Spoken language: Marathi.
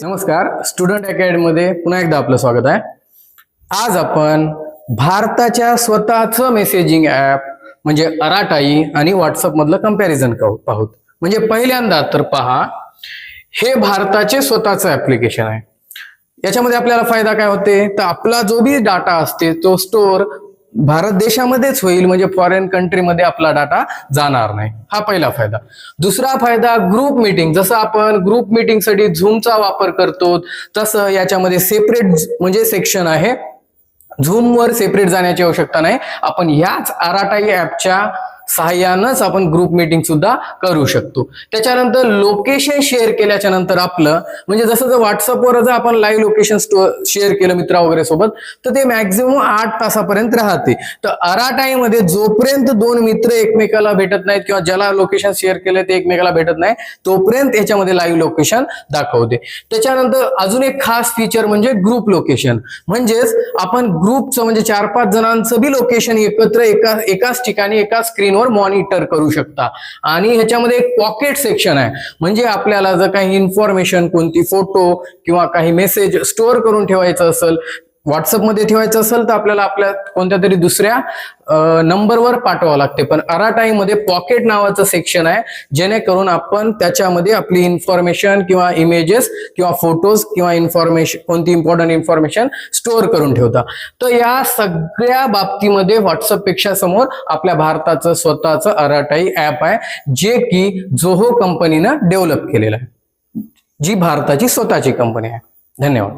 नमस्कार, स्टुडंट अकॅडमी मध्ये पुन्हा एकदा आपलं स्वागत आहे. आज आपण भारताच्या स्वतःचं मेसेजिंग ऍप म्हणजे अराटाई आणि व्हॉट्सअप मधलं कंपॅरिझन पाहूत. म्हणजे पहिल्यांदा तर पहा, हे भारताचे स्वतःचं ऍप्लिकेशन आहे. याच्यामध्ये आपल्याला फायदा काय होते, तर आपला जो भी डाटा असते तो स्टोअर भारत देशामध्येच होईल, म्हणजे फॉरेन कंट्रीमध्ये आपला डाटा जाणार नाही. हा पहिला फायदा. दुसरा फायदा, ग्रुप मीटिंग. जसं आपण ग्रुप मीटिंगसाठी झूमचा वापर करतो, तसं याच्यामध्ये सेपरेट म्हणजे सेक्शन आहे. झूमवर सेपरेट जाण्याची आवश्यकता नाही. आपण याच अराटाई ऍपच्या सहाय्यानंच आपण ग्रुप मीटिंग सुद्धा करू शकतो. त्याच्यानंतर लोकेशन शेअर केल्याच्या नंतर आपलं म्हणजे जसं जर व्हॉट्सअपवर जर आपण लाईव्ह लोकेशन शेअर केलं मित्रा वगैरे सोबत, तर ते मॅक्झिमम 8 तासापर्यंत राहते. तर अराटाईमध्ये जोपर्यंत दोन मित्र एकमेकाला भेटत नाहीत किंवा ज्याला लोकेशन शेअर केलं ते एकमेकाला भेटत नाही, तोपर्यंत याच्यामध्ये लाईव्ह लोकेशन दाखवते. त्याच्यानंतर अजून एक खास फीचर म्हणजे ग्रुप लोकेशन. म्हणजेच आपण ग्रुपचं म्हणजे 4-5 जणांचं बी लोकेशन एकत्र एकाच ठिकाणी एका स्क्रीनवर मॉनिटर करू शकता. आणि ह्याच्यामध्ये एक पॉकेट सेक्शन आहे. म्हणजे आपल्याला जर काही इन्फॉर्मेशन, कोणती फोटो किंवा काही मेसेज स्टोअर करून ठेवायचं असेल, व्हॉट्सअप मध्ये ठेवायचं असेल, तर आपल्याला आपल्या कोणत्या तरी दुसऱ्या नंबरवर पाठवावं लागते. पण अराटाई मध्ये पॉकेट नावाचं सेक्शन आहे, जेणेकरून आपण त्याच्यामध्ये आपली इन्फॉर्मेशन किंवा इमेजेस किंवा फोटोज किंवा इन्फॉर्मेशन, कोणती इम्पॉर्टंट इन्फॉर्मेशन स्टोअर करून ठेवता. तर या सगळ्या बाबतीमध्ये व्हॉट्सअप पेक्षा समोर आपल्या भारताचं स्वतःचं अराटाई ऍप आहे, जे की जोहो कंपनीनं डेव्हलप केलेलं आहे, जी भारताची स्वतःची कंपनी आहे. धन्यवाद.